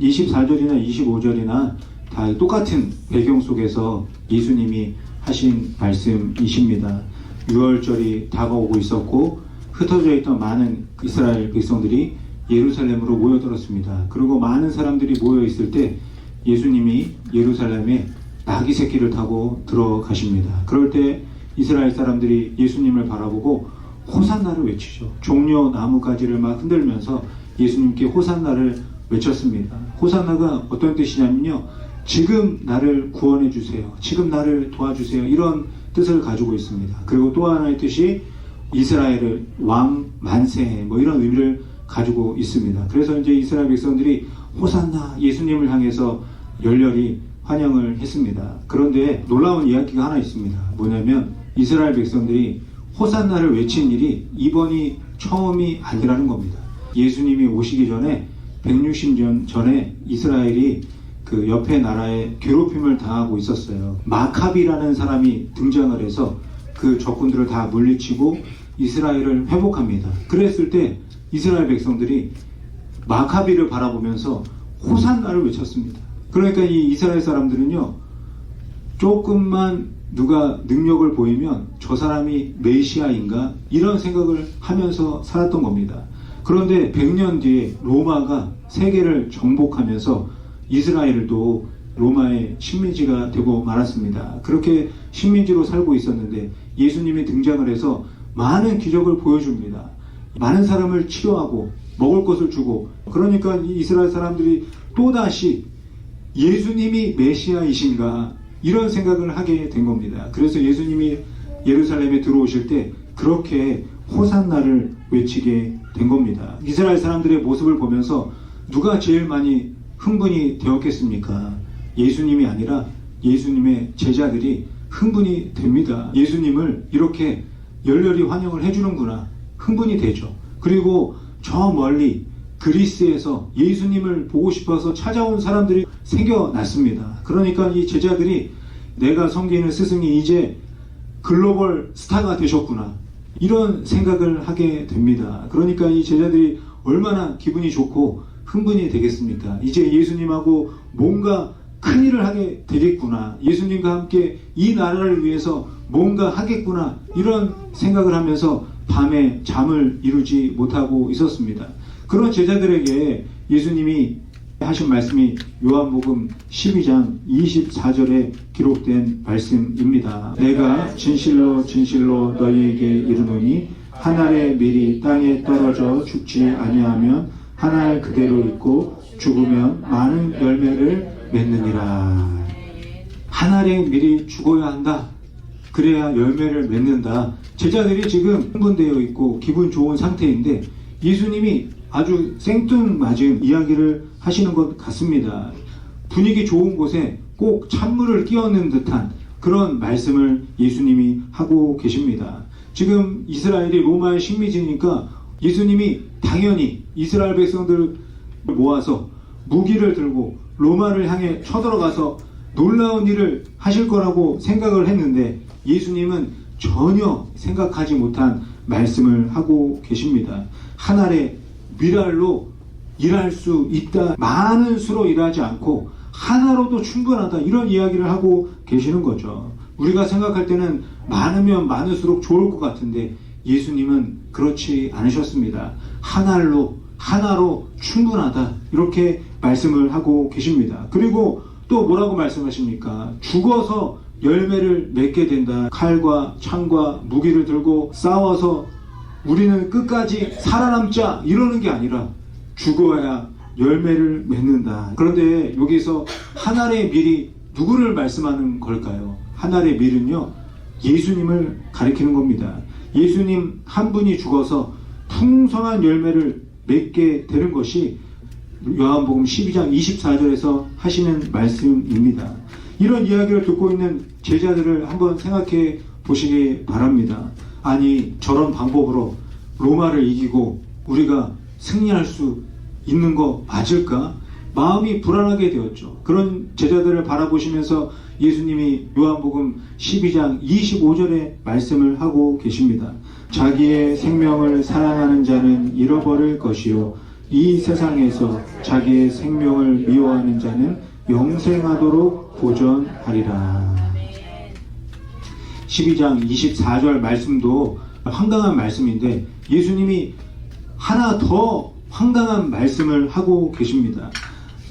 24절이나 25절이나 다 똑같은 배경 속에서 예수님이 하신 말씀이십니다. 6월절이 다가오고 있었고 흩어져 있던 많은 이스라엘 백성들이 예루살렘으로 모여들었습니다. 그리고 많은 사람들이 모여 있을 때 예수님이 예루살렘에 나귀 새끼를 타고 들어가십니다. 그럴 때 이스라엘 사람들이 예수님을 바라보고 호산나를 외치죠. 종려 나뭇가지를 막 흔들면서 예수님께 호산나를 외쳤습니다. 호산나가 어떤 뜻이냐면요, 지금 나를 구원해 주세요, 지금 나를 도와주세요, 이런 뜻을 가지고 있습니다. 그리고 또 하나의 뜻이 이스라엘의 왕 만세, 이런 의미를 가지고 있습니다. 그래서 이제 이스라엘 백성들이 호산나 예수님을 향해서 열렬히 환영을 했습니다. 그런데 놀라운 이야기가 하나 있습니다. 뭐냐면 이스라엘 백성들이 호산나를 외친 일이 이번이 처음이 아니라는 겁니다. 예수님이 오시기 전에 160년 전에 이스라엘이 그 옆에 나라에 괴롭힘을 당하고 있었어요. 마카비라는 사람이 등장을 해서 그 적군들을 다 물리치고 이스라엘을 회복합니다. 그랬을 때 이스라엘 백성들이 마카비를 바라보면서 호산나를 외쳤습니다. 그러니까 이 이스라엘 사람들은요, 조금만 누가 능력을 보이면 저 사람이 메시아인가 이런 생각을 하면서 살았던 겁니다. 그런데 100년 뒤에 로마가 세계를 정복하면서 이스라엘도 로마의 식민지가 되고 말았습니다. 그렇게 식민지로 살고 있었는데 예수님이 등장을 해서 많은 기적을 보여줍니다. 많은 사람을 치료하고 먹을 것을 주고, 그러니까 이 이스라엘 사람들이 또다시 예수님이 메시아이신가 이런 생각을 하게 된 겁니다. 그래서 예수님이 예루살렘에 들어오실 때 그렇게 호산나를 외치게 된 겁니다. 이스라엘 사람들의 모습을 보면서 누가 제일 많이 흥분이 되었겠습니까? 예수님이 아니라 예수님의 제자들이 흥분이 됩니다. 예수님을 이렇게 열렬히 환영을 해주는구나, 흥분이 되죠. 그리고 저 멀리 그리스에서 예수님을 보고 싶어서 찾아온 사람들이 생겨났습니다. 그러니까 이 제자들이 내가 섬기는 스승이 이제 글로벌 스타가 되셨구나, 이런 생각을 하게 됩니다. 그러니까 이 제자들이 얼마나 기분이 좋고 흥분이 되겠습니까? 이제 예수님하고 뭔가 큰 일을 하게 되겠구나, 예수님과 함께 이 나라를 위해서 뭔가 하겠구나, 이런 생각을 하면서 밤에 잠을 이루지 못하고 있었습니다. 그런 제자들에게 예수님이 하신 말씀이 요한복음 12장 24절에 기록된 말씀입니다. 내가 진실로 진실로 너희에게 이르노니 한 알의 밀이 땅에 떨어져 죽지 아니하면 한 알 그대로 있고 죽으면 많은 열매를 맺느니라. 한 알의 밀이 죽어야 한다, 그래야 열매를 맺는다. 제자들이 지금 흥분되어 있고 기분 좋은 상태인데 예수님이 아주 생뚱맞은 이야기를 하시는 것 같습니다. 분위기 좋은 곳에 꼭 찬물을 끼얹는 듯한 그런 말씀을 예수님이 하고 계십니다. 지금 이스라엘이 로마의 식민지니까 예수님이 당연히 이스라엘 백성들을 모아서 무기를 들고 로마를 향해 쳐들어가서 놀라운 일을 하실 거라고 생각을 했는데 예수님은 전혀 생각하지 못한 말씀을 하고 계십니다. 한 알의 밀알로 일할 수 있다, 많은 수로 일하지 않고 하나로도 충분하다, 이런 이야기를 하고 계시는 거죠. 우리가 생각할 때는 많으면 많을수록 좋을 것 같은데 예수님은 그렇지 않으셨습니다. 한 알로, 하나로 충분하다, 이렇게 말씀을 하고 계십니다. 그리고 또 뭐라고 말씀하십니까? 죽어서 열매를 맺게 된다. 칼과 창과 무기를 들고 싸워서 우리는 끝까지 살아남자, 이러는 게 아니라 죽어야 열매를 맺는다. 그런데 여기서 한 알의 밀이 누구를 말씀하는 걸까요? 한 알의 밀은요, 예수님을 가리키는 겁니다. 예수님 한 분이 죽어서 풍성한 열매를 맺게 되는 것이 요한복음 12장 24절에서 하시는 말씀입니다. 이런 이야기를 듣고 있는 제자들을 한번 생각해 보시기 바랍니다. 아니, 저런 방법으로 로마를 이기고 우리가 승리할 수 있는 거 맞을까? 마음이 불안하게 되었죠. 그런 제자들을 바라보시면서 예수님이 요한복음 12장 25절에 말씀을 하고 계십니다. 자기의 생명을 사랑하는 자는 잃어버릴 것이요, 이 세상에서 자기의 생명을 미워하는 자는 영생하도록 보전하리라. 12장 24절 말씀도 황당한 말씀인데 예수님이 하나 더 황당한 말씀을 하고 계십니다.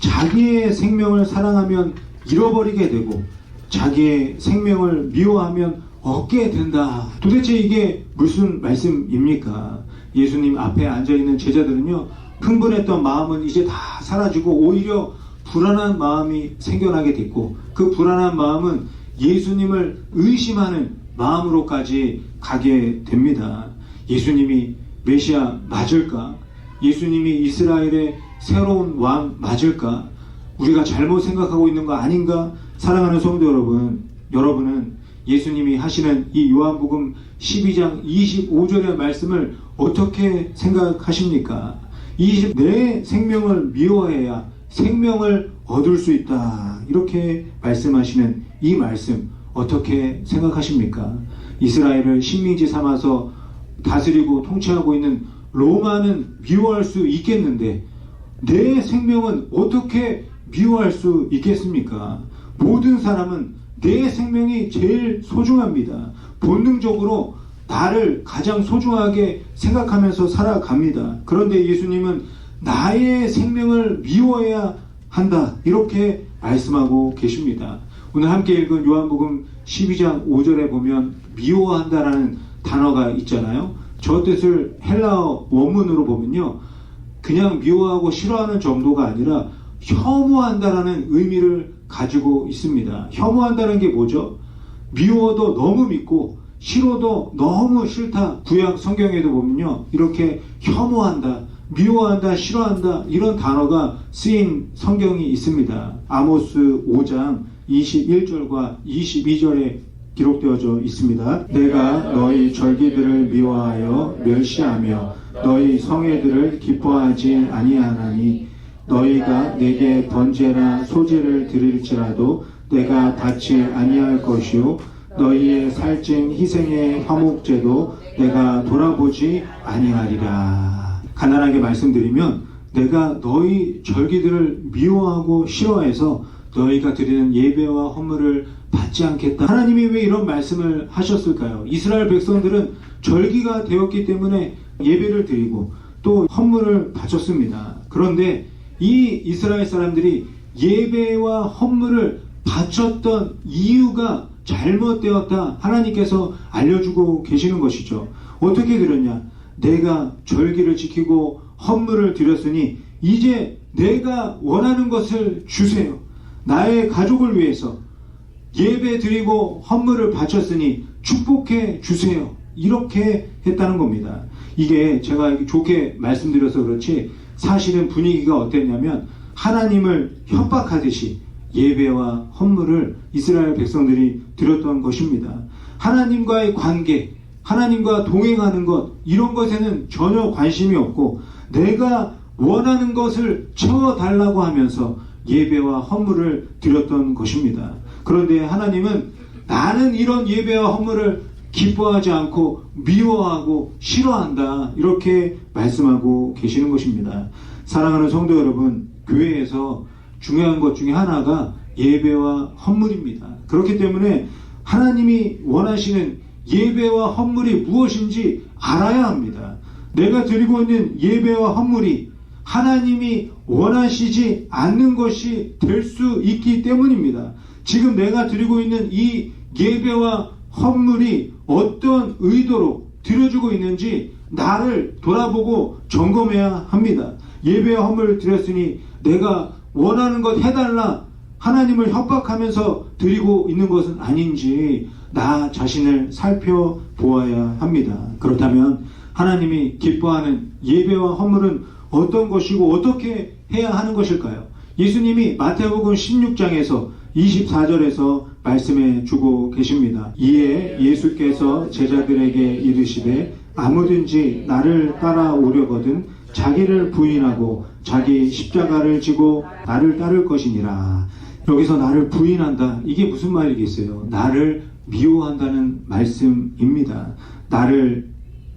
자기의 생명을 사랑하면 잃어버리게 되고 자기의 생명을 미워하면 얻게 된다. 도대체 이게 무슨 말씀입니까? 예수님 앞에 앉아있는 제자들은요, 흥분했던 마음은 이제 다 사라지고 오히려 불안한 마음이 생겨나게 됐고, 그 불안한 마음은 예수님을 의심하는 마음으로까지 가게 됩니다. 예수님이 메시아 맞을까? 예수님이 이스라엘의 새로운 왕 맞을까? 우리가 잘못 생각하고 있는 거 아닌가? 사랑하는 성도 여러분, 여러분은 예수님이 하시는 이 요한복음 12장 25절의 말씀을 어떻게 생각하십니까? 내 생명을 미워해야 생명을 얻을 수 있다. 이렇게 말씀하시는 이 말씀 어떻게 생각하십니까? 이스라엘을 식민지 삼아서 다스리고 통치하고 있는 로마는 미워할 수 있겠는데 내 생명은 어떻게 미워할 수 있겠습니까? 모든 사람은 내 생명이 제일 소중합니다. 본능적으로 나를 가장 소중하게 생각하면서 살아갑니다. 그런데 예수님은 나의 생명을 미워해야 한다. 이렇게 말씀하고 계십니다. 오늘 함께 읽은 요한복음 12장 5절에 보면 미워한다라는 단어가 있잖아요. 저 뜻을 헬라어 원문으로 보면요, 그냥 미워하고 싫어하는 정도가 아니라 혐오한다라는 의미를 가지고 있습니다. 혐오한다는 게 뭐죠? 미워도 너무 믿고 싫어도 너무 싫다. 구약 성경에도 보면요, 이렇게 혐오한다, 미워한다, 싫어한다 이런 단어가 쓰인 성경이 있습니다. 아모스 5장 21절과 22절에 기록되어져 있습니다. 내가 너희 절기들을 미워하여 멸시하며 너희 성회들을 기뻐하지 아니하나니 너희가 내게 번제나 소제를 드릴지라도 내가 받지 아니할 것이요 너희의 살찐 희생의 화목제도 내가 돌아보지 아니하리라. 간단하게 말씀드리면 내가 너희 절기들을 미워하고 싫어해서 너희가 드리는 예배와 헌물을 받지 않겠다. 하나님이 왜 이런 말씀을 하셨을까요? 이스라엘 백성들은 절기가 되었기 때문에 예배를 드리고 또 헌물을 바쳤습니다. 그런데 이 이스라엘 사람들이 예배와 헌물을 바쳤던 이유가 잘못되었다. 하나님께서 알려주고 계시는 것이죠. 어떻게 그러냐? 내가 절기를 지키고 헌물을 드렸으니 이제 내가 원하는 것을 주세요. 나의 가족을 위해서 예배 드리고 헌물을 바쳤으니 축복해 주세요. 이렇게 했다는 겁니다. 이게 제가 좋게 말씀드려서 그렇지 사실은 분위기가 어땠냐면 하나님을 협박하듯이 예배와 헌물을 이스라엘 백성들이 드렸던 것입니다. 하나님과의 관계, 하나님과 동행하는 것, 이런 것에는 전혀 관심이 없고 내가 원하는 것을 채워달라고 하면서 예배와 헌물을 드렸던 것입니다. 그런데 하나님은 나는 이런 예배와 헌물을 기뻐하지 않고 미워하고 싫어한다. 이렇게 말씀하고 계시는 것입니다. 사랑하는 성도 여러분, 교회에서 중요한 것 중에 하나가 예배와 헌물입니다. 그렇기 때문에 하나님이 원하시는 예배와 헌물이 무엇인지 알아야 합니다. 내가 드리고 있는 예배와 헌물이 하나님이 원하시지 않는 것이 될 수 있기 때문입니다. 지금 내가 드리고 있는 이 예배와 헌물이 어떤 의도로 드려주고 있는지 나를 돌아보고 점검해야 합니다. 예배와 헌물을 드렸으니 내가 원하는 것 해달라 하나님을 협박하면서 드리고 있는 것은 아닌지 나 자신을 살펴보아야 합니다. 그렇다면 하나님이 기뻐하는 예배와 헌물은 어떤 것이고 어떻게 해야 하는 것일까요? 예수님이 마태복음 16장에서 24절에서 말씀해 주고 계십니다. 이에 예수께서 제자들에게 이르시되 아무든지 나를 따라오려거든 자기를 부인하고 자기 십자가를 지고 나를 따를 것이니라. 여기서 나를 부인한다. 이게 무슨 말이겠어요? 나를 미워한다는 말씀입니다. 나를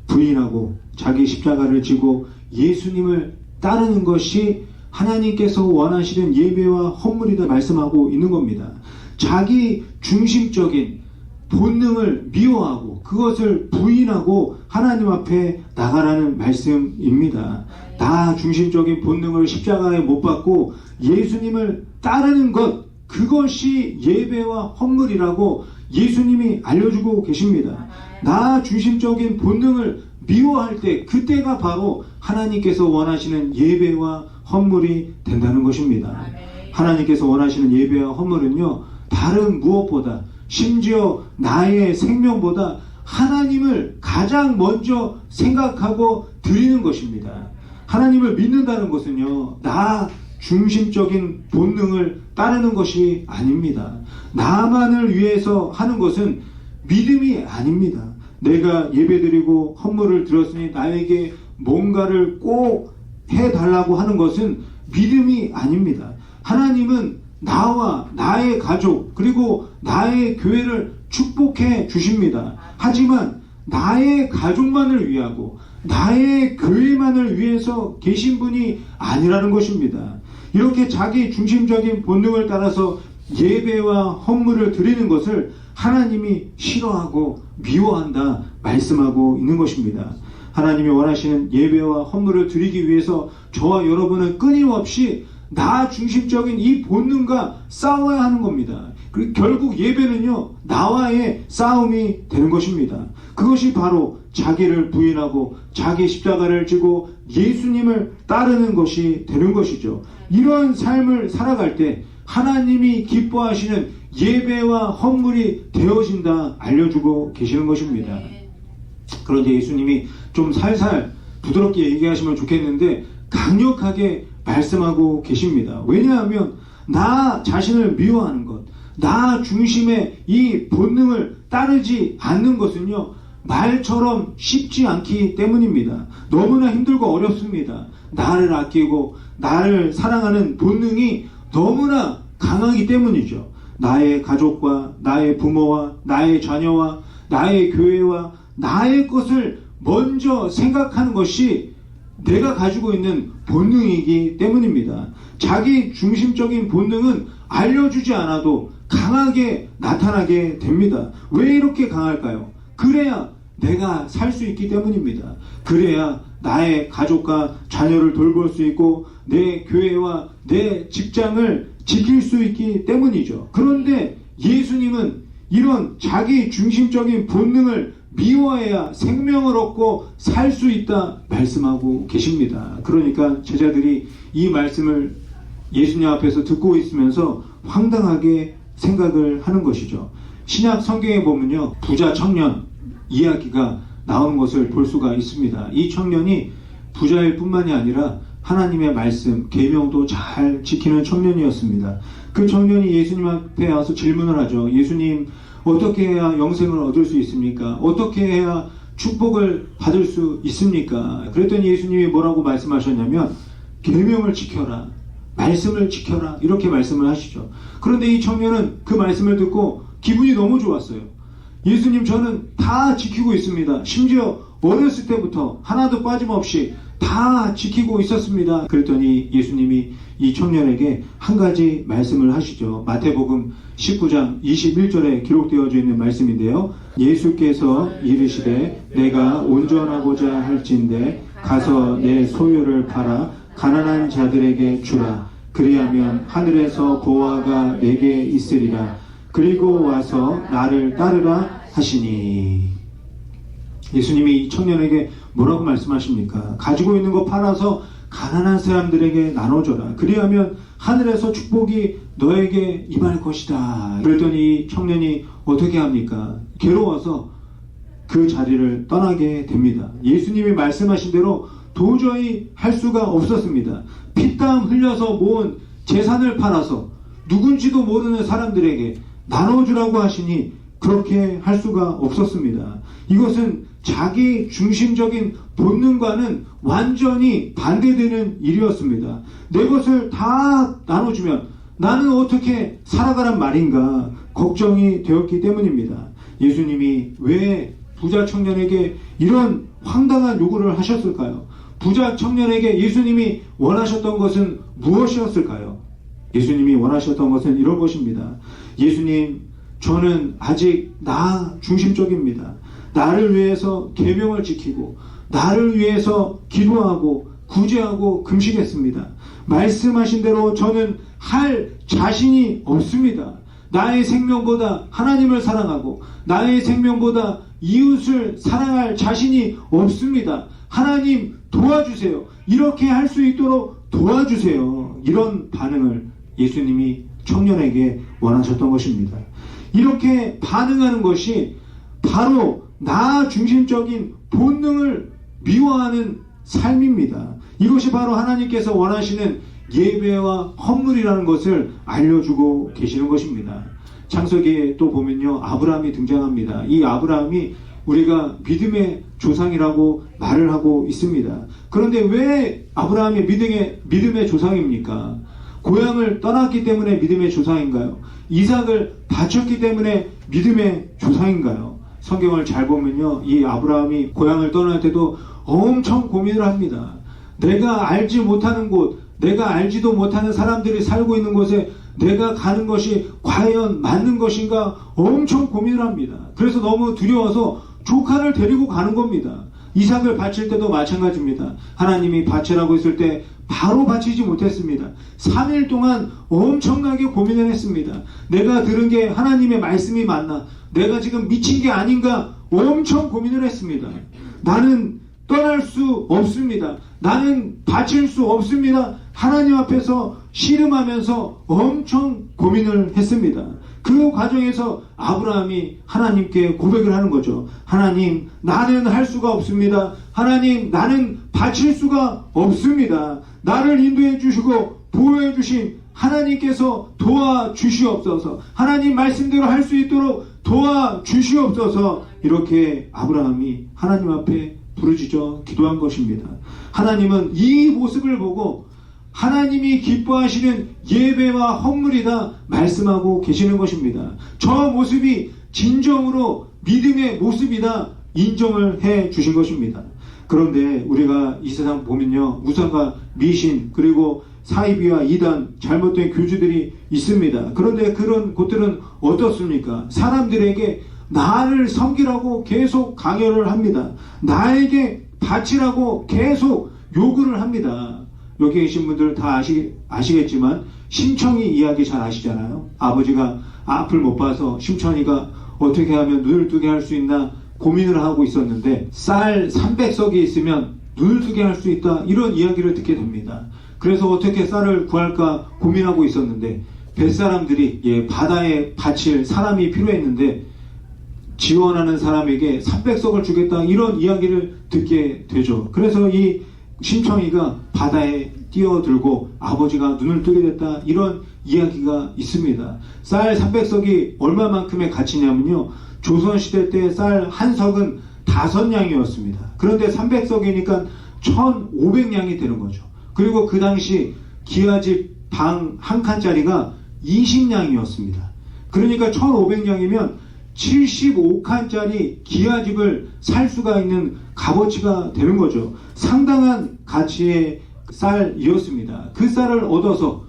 부인하고 자기 십자가를 지고 예수님을 따르는 것이 하나님께서 원하시는 예배와 헌물이다 말씀하고 있는 겁니다. 자기 중심적인 본능을 미워하고 그것을 부인하고 하나님 앞에 나가라는 말씀입니다. 나 중심적인 본능을 십자가에 못 박고 예수님을 따르는 것, 그것이 예배와 헌물이라고 예수님이 알려주고 계십니다. 나 중심적인 본능을 미워할 때 그때가 바로 하나님께서 원하시는 예배와 헌물이 된다는 것입니다. 하나님께서 원하시는 예배와 헌물은요, 다른 무엇보다, 심지어 나의 생명보다 하나님을 가장 먼저 생각하고 드리는 것입니다. 하나님을 믿는다는 것은요, 나 중심적인 본능을 따르는 것이 아닙니다. 나만을 위해서 하는 것은 믿음이 아닙니다. 내가 예배드리고 헌물을 드렸으니 나에게 뭔가를 꼭 해달라고 하는 것은 믿음이 아닙니다. 하나님은 나와 나의 가족 그리고 나의 교회를 축복해 주십니다. 하지만 나의 가족만을 위하고 나의 교회만을 위해서 계신 분이 아니라는 것입니다. 이렇게 자기 중심적인 본능을 따라서 예배와 헌물을 드리는 것을 하나님이 싫어하고 미워한다 말씀하고 있는 것입니다. 하나님이 원하시는 예배와 헌물을 드리기 위해서 저와 여러분은 끊임없이 나 중심적인 이 본능과 싸워야 하는 겁니다. 그리고 결국 예배는요, 나와의 싸움이 되는 것입니다. 그것이 바로 자기를 부인하고 자기 십자가를 지고 예수님을 따르는 것이 되는 것이죠. 이런 삶을 살아갈 때 하나님이 기뻐하시는 예배와 헌물이 되어진다 알려주고 계시는 것입니다. 그런데 예수님이 좀 살살 부드럽게 얘기하시면 좋겠는데 강력하게 말씀하고 계십니다. 왜냐하면 나 자신을 미워하는 것, 나 중심의 이 본능을 따르지 않는 것은요, 말처럼 쉽지 않기 때문입니다. 너무나 힘들고 어렵습니다. 나를 아끼고 나를 사랑하는 본능이 너무나 강하기 때문이죠. 나의 가족과 나의 부모와 나의 자녀와 나의 교회와 나의 것을 먼저 생각하는 것이 내가 가지고 있는 본능이기 때문입니다. 자기 중심적인 본능은 알려주지 않아도 강하게 나타나게 됩니다. 왜 이렇게 강할까요? 그래야 내가 살 수 있기 때문입니다. 그래야 나의 가족과 자녀를 돌볼 수 있고 내 교회와 내 직장을 지킬 수 있기 때문이죠. 그런데 예수님은 이런 자기 중심적인 본능을 미워해야 생명을 얻고 살 수 있다 말씀하고 계십니다. 그러니까 제자들이 이 말씀을 예수님 앞에서 듣고 있으면서 황당하게 생각을 하는 것이죠. 신약 성경에 보면요, 부자 청년 이야기가 나오는 것을 볼 수가 있습니다. 이 청년이 부자일 뿐만이 아니라 하나님의 말씀, 계명도 잘 지키는 청년이었습니다. 그 청년이 예수님 앞에 와서 질문을 하죠. 예수님, 어떻게 해야 영생을 얻을 수 있습니까? 어떻게 해야 축복을 받을 수 있습니까? 그랬더니 예수님이 뭐라고 말씀하셨냐면 계명을 지켜라, 말씀을 지켜라, 이렇게 말씀을 하시죠. 그런데 이 청년은 그 말씀을 듣고 기분이 너무 좋았어요. 예수님, 저는 다 지키고 있습니다. 심지어 어렸을 때부터 하나도 빠짐없이 다 지키고 있었습니다. 그랬더니 예수님이 이 청년에게 한 가지 말씀을 하시죠. 마태복음 19장 21절에 기록되어져 있는 말씀인데요. 예수께서 이르시되 내가 온전하고자 할진대 가서 내 소유를 팔아 가난한 자들에게 주라. 그리하면 하늘에서 보화가 내게 있으리라. 그리고 와서 나를 따르라 하시니. 예수님이 이 청년에게 뭐라고 말씀하십니까? 가지고 있는 거 팔아서 가난한 사람들에게 나눠줘라. 그리하면 하늘에서 축복이 너에게 임할 것이다. 그랬더니 청년이 어떻게 합니까? 괴로워서 그 자리를 떠나게 됩니다. 예수님이 말씀하신 대로 도저히 할 수가 없었습니다. 피땀 흘려서 모은 재산을 팔아서 누군지도 모르는 사람들에게 나눠주라고 하시니 그렇게 할 수가 없었습니다. 이것은 자기 중심적인 본능과는 완전히 반대되는 일이었습니다. 내 것을 다 나눠주면 나는 어떻게 살아가란 말인가 걱정이 되었기 때문입니다. 예수님이 왜 부자 청년에게 이런 황당한 요구를 하셨을까요? 부자 청년에게 예수님이 원하셨던 것은 무엇이었을까요? 예수님이 원하셨던 것은 이런 것입니다. 예수님, 저는 아직 나 중심적입니다. 나를 위해서 계명을 지키고 나를 위해서 기도하고 구제하고 금식했습니다. 말씀하신 대로 저는 할 자신이 없습니다. 나의 생명보다 하나님을 사랑하고 나의 생명보다 이웃을 사랑할 자신이 없습니다. 하나님 도와주세요. 이렇게 할 수 있도록 도와주세요. 이런 반응을 예수님이 청년에게 원하셨던 것입니다. 이렇게 반응하는 것이 바로 나 중심적인 본능을 미워하는 삶입니다. 이것이 바로 하나님께서 원하시는 예배와 헌물이라는 것을 알려주고 계시는 것입니다. 창세기에 또 보면요, 아브라함이 등장합니다. 이 아브라함이 우리가 믿음의 조상이라고 말을 하고 있습니다. 그런데 왜 아브라함이 믿음의 조상입니까? 고향을 떠났기 때문에 믿음의 조상인가요? 이삭을 바쳤기 때문에 믿음의 조상인가요? 성경을 잘 보면요, 이 아브라함이 고향을 떠날 때도 엄청 고민을 합니다. 내가 알지 못하는 곳, 내가 알지도 못하는 사람들이 살고 있는 곳에 내가 가는 것이 과연 맞는 것인가 엄청 고민을 합니다. 그래서 너무 두려워서 조카를 데리고 가는 겁니다. 이삭을 바칠 때도 마찬가지입니다. 하나님이 바치라고 했을 때 바로 바치지 못했습니다. 3일 동안 엄청나게 고민을 했습니다. 내가 들은 게 하나님의 말씀이 맞나? 내가 지금 미친 게 아닌가? 엄청 고민을 했습니다. 나는 떠날 수 없습니다. 나는 바칠 수 없습니다. 하나님 앞에서 씨름하면서 엄청 고민을 했습니다. 그 과정에서 아브라함이 하나님께 고백을 하는 거죠. 하나님, 나는 할 수가 없습니다. 하나님, 나는 바칠 수가 없습니다. 나를 인도해 주시고 보호해 주신 하나님께서 도와주시옵소서. 하나님 말씀대로 할 수 있도록 도와주시옵소서. 이렇게 아브라함이 하나님 앞에 부르짖어 기도한 것입니다. 하나님은 이 모습을 보고 하나님이 기뻐하시는 예배와 헌물이다 말씀하고 계시는 것입니다. 저 모습이 진정으로 믿음의 모습이다 인정을 해 주신 것입니다. 그런데 우리가 이 세상 보면요, 우상과 미신 그리고 사이비와 이단 잘못된 교주들이 있습니다. 그런데 그런 곳들은 어떻습니까? 사람들에게 나를 섬기라고 계속 강요를 합니다. 나에게 바치라고 계속 요구를 합니다. 여기 계신 분들 다 아시겠지만 심청이 이야기 잘 아시잖아요. 아버지가 앞을 못 봐서 심청이가 어떻게 하면 눈을 뜨게 할 수 있나 고민을 하고 있었는데 쌀 300석이 있으면 눈을 뜨게 할 수 있다, 이런 이야기를 듣게 됩니다. 그래서 어떻게 쌀을 구할까 고민하고 있었는데 뱃사람들이 바다에 바칠 사람이 필요했는데 지원하는 사람에게 300석을 주겠다, 이런 이야기를 듣게 되죠. 그래서 이 심청이가 바다에 뛰어들고 아버지가 눈을 뜨게 됐다, 이런 이야기가 있습니다. 쌀 300석이 얼마만큼의 가치냐면요, 조선시대 때 쌀 한 석은 5냥이었습니다. 그런데 300석이니까 1500냥이 되는 거죠. 그리고 그 당시 기와집 방 한 칸짜리가 20냥이었습니다. 그러니까 1500냥이면 75칸짜리 기와집을 살 수가 있는 값어치가 되는 거죠. 상당한 가치의 쌀이었습니다. 그 쌀을 얻어서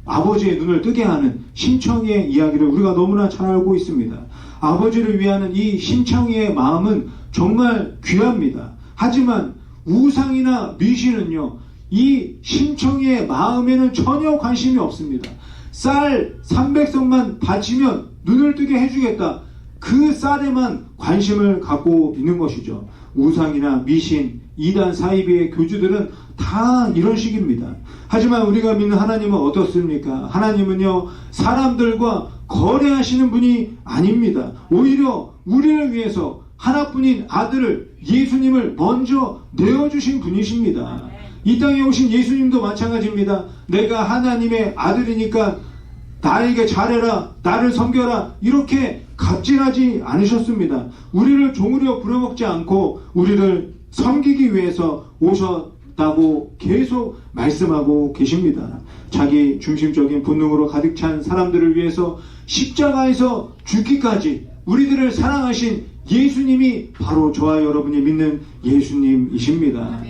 아버지의 눈을 뜨게 하는 심청이의 이야기를 우리가 너무나 잘 알고 있습니다. 아버지를 위하는 이 심청이의 마음은 정말 귀합니다. 하지만 우상이나 미신은요, 이 심청이의 마음에는 전혀 관심이 없습니다. 쌀 300석만 바치면 눈을 뜨게 해주겠다, 그 쌀에만 관심을 갖고 있는 것이죠. 우상이나 미신, 이단 사이비의 교주들은 다 이런 식입니다. 하지만 우리가 믿는 하나님은 어떻습니까? 하나님은요, 사람들과 거래하시는 분이 아닙니다. 오히려 우리를 위해서 하나뿐인 아들을, 예수님을 먼저 내어주신 분이십니다. 이 땅에 오신 예수님도 마찬가지입니다. 내가 하나님의 아들이니까 나에게 잘해라, 나를 섬겨라, 이렇게 갑질하지 않으셨습니다. 우리를 종으로 부려먹지 않고 우리를 섬기기 위해서 오셨다고 계속 말씀하고 계십니다. 자기 중심적인 본능으로 가득 찬 사람들을 위해서 십자가에서 죽기까지 우리들을 사랑하신 예수님이 바로 저와 여러분이 믿는 예수님이십니다.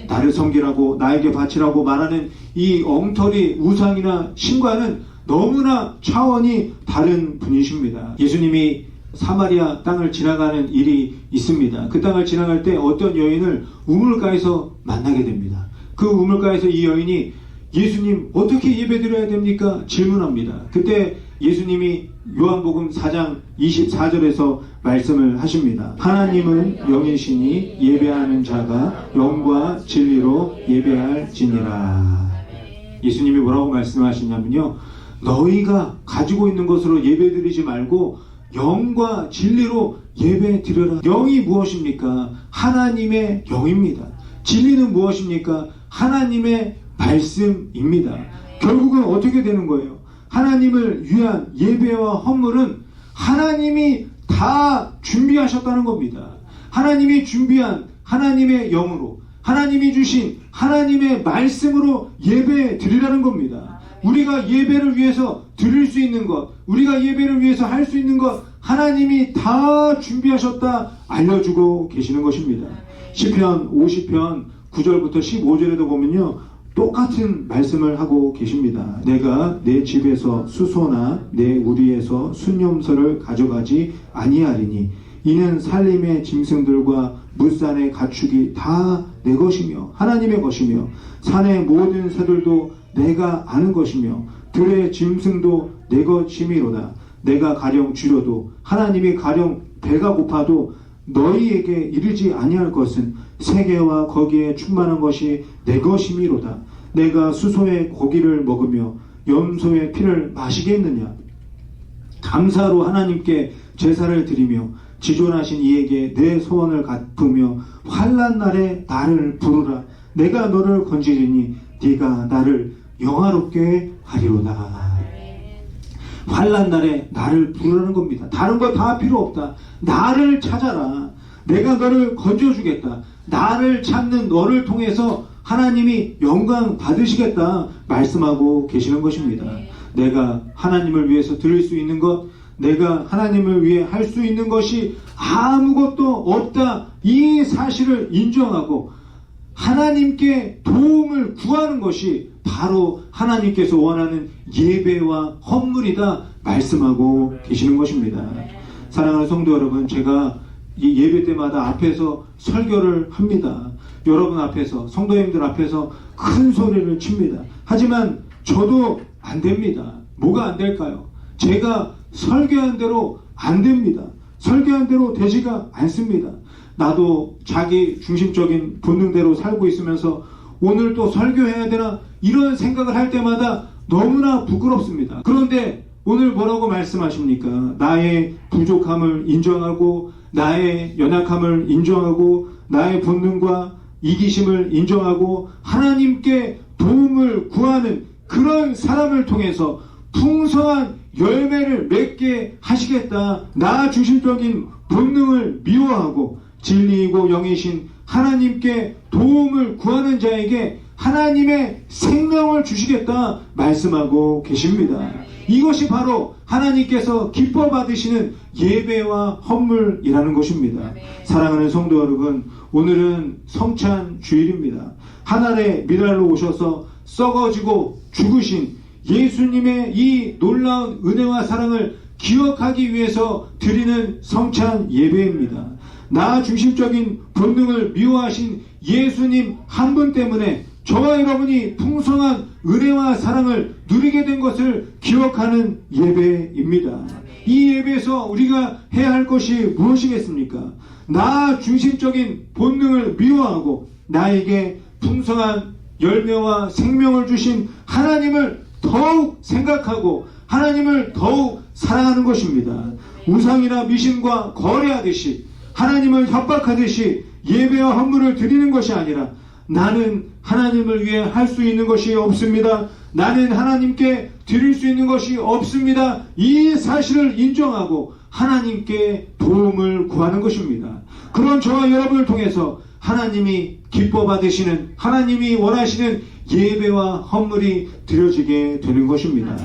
나를 섬기라고 나에게 바치라고 말하는 이 엉터리 우상이나 신과는 너무나 차원이 다른 분이십니다. 예수님이 사마리아 땅을 지나가는 일이 있습니다. 그 땅을 지나갈 때 어떤 여인을 우물가에서 만나게 됩니다. 그 우물가에서 이 여인이 예수님 어떻게 예배드려야 됩니까? 질문합니다. 그때 예수님이 요한복음 4장 24절에서 말씀을 하십니다. 하나님은 영이시니 예배하는 자가 영과 진리로 예배할지니라. 예수님이 뭐라고 말씀하시냐면요, 너희가 가지고 있는 것으로 예배드리지 말고 영과 진리로 예배드려라. 영이 무엇입니까? 하나님의 영입니다. 진리는 무엇입니까? 하나님의 말씀입니다. 결국은 어떻게 되는 거예요? 하나님을 위한 예배와 헌물은 하나님이 다 준비하셨다는 겁니다. 하나님이 준비한 하나님의 영으로, 하나님이 주신 하나님의 말씀으로 예배 드리라는 겁니다. 우리가 예배를 위해서 드릴 수 있는 것, 우리가 예배를 위해서 할 수 있는 것, 하나님이 다 준비하셨다 알려주고 계시는 것입니다. 시편 50편 9절부터 15절에도 보면요, 똑같은 말씀을 하고 계십니다. 내가 내 집에서 수소나 내 우리에서 순념서를 가져가지 아니하리니 이는 살림의 짐승들과 물산의 가축이 다 내 것이며 하나님의 것이며 산의 모든 새들도 내가 아는 것이며 들의 짐승도 내 것이미로다. 내가 가령 줄여도 하나님이 가령 배가 고파도 너희에게 이르지 아니할 것은 세계와 거기에 충만한 것이 내 것이미로다. 내가 수소의 고기를 먹으며 염소의 피를 마시겠느냐? 감사로 하나님께 제사를 드리며 지존하신 이에게 내 소원을 갚으며 환난 날에 나를 부르라. 내가 너를 건지리니 네가 나를 영화롭게 하리로다. 환난 날에 나를 부르라는 겁니다. 다른 거 다 필요 없다. 나를 찾아라. 내가 너를 건져주겠다. 나를 찾는 너를 통해서 하나님이 영광 받으시겠다 말씀하고 계시는 것입니다. 내가 하나님을 위해서 드릴 수 있는 것, 내가 하나님을 위해 할 수 있는 것이 아무것도 없다, 이 사실을 인정하고 하나님께 도움을 구하는 것이 바로 하나님께서 원하는 예배와 헌물이다 말씀하고 계시는 것입니다. 사랑하는 성도 여러분, 제가 이 예배 때마다 앞에서 설교를 합니다. 여러분 앞에서, 성도님들 앞에서 큰 소리를 칩니다. 하지만 저도 안 됩니다. 뭐가 안 될까요? 제가 설교한 대로 안 됩니다. 설교한 대로 되지가 않습니다. 나도 자기 중심적인 본능대로 살고 있으면서 오늘 또 설교해야 되나 이런 생각을 할 때마다 너무나 부끄럽습니다. 그런데 오늘 뭐라고 말씀하십니까? 나의 부족함을 인정하고 나의 연약함을 인정하고 나의 본능과 이기심을 인정하고 하나님께 도움을 구하는 그런 사람을 통해서 풍성한 열매를 맺게 하시겠다. 나 중심적인 본능을 미워하고 진리이고 영이신 하나님께 도움을 구하는 자에게 하나님의 생명을 주시겠다 말씀하고 계십니다. 이것이 바로 하나님께서 기뻐 받으시는 예배와 헌물이라는 것입니다. 사랑하는 성도 여러분, 오늘은 성찬 주일입니다. 하늘의 미랄로 오셔서 썩어지고 죽으신 예수님의 이 놀라운 은혜와 사랑을 기억하기 위해서 드리는 성찬 예배입니다. 나 중심적인 본능을 미워하신 예수님 한 분 때문에 저와 여러분이 풍성한 은혜와 사랑을 누리게 된 것을 기억하는 예배입니다. 이 예배에서 우리가 해야 할 것이 무엇이겠습니까? 나 중심적인 본능을 미워하고 나에게 풍성한 열매와 생명을 주신 하나님을 더욱 생각하고 하나님을 더욱 사랑하는 것입니다. 우상이나 미신과 거래하듯이 하나님을 협박하듯이 예배와 헌물을 드리는 것이 아니라 나는 하나님을 위해 할 수 있는 것이 없습니다. 나는 하나님께 드릴 수 있는 것이 없습니다. 이 사실을 인정하고 하나님께 도움을 구하는 것입니다. 그런 저와 여러분을 통해서 하나님이 기뻐 받으시는, 하나님이 원하시는 예배와 헌물이 드려지게 되는 것입니다.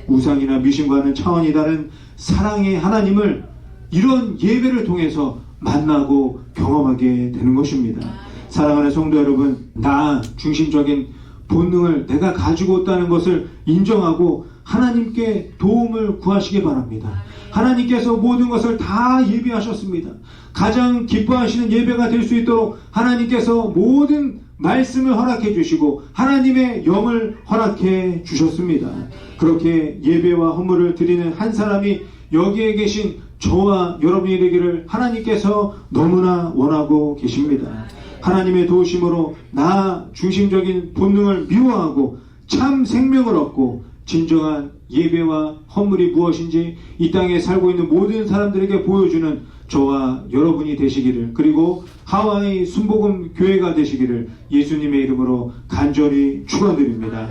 우상이나 미신과는 차원이 다른 사랑의 하나님을 이런 예배를 통해서 만나고 경험하게 되는 것입니다. 사랑하는 성도 여러분, 나 중심적인 본능을 내가 가지고 있다는 것을 인정하고 하나님께 도움을 구하시기 바랍니다. 하나님께서 모든 것을 다 예비하셨습니다. 가장 기뻐하시는 예배가 될 수 있도록 하나님께서 모든 말씀을 허락해 주시고 하나님의 영을 허락해 주셨습니다. 그렇게 예배와 헌물을 드리는 한 사람이 여기에 계신 저와 여러분이 되기를 하나님께서 너무나 원하고 계십니다. 하나님의 도우심으로 나 중심적인 본능을 미워하고 참 생명을 얻고 진정한 예배와 헌물이 무엇인지 이 땅에 살고 있는 모든 사람들에게 보여주는 저와 여러분이 되시기를, 그리고 하와이 순복음 교회가 되시기를 예수님의 이름으로 간절히 축원드립니다.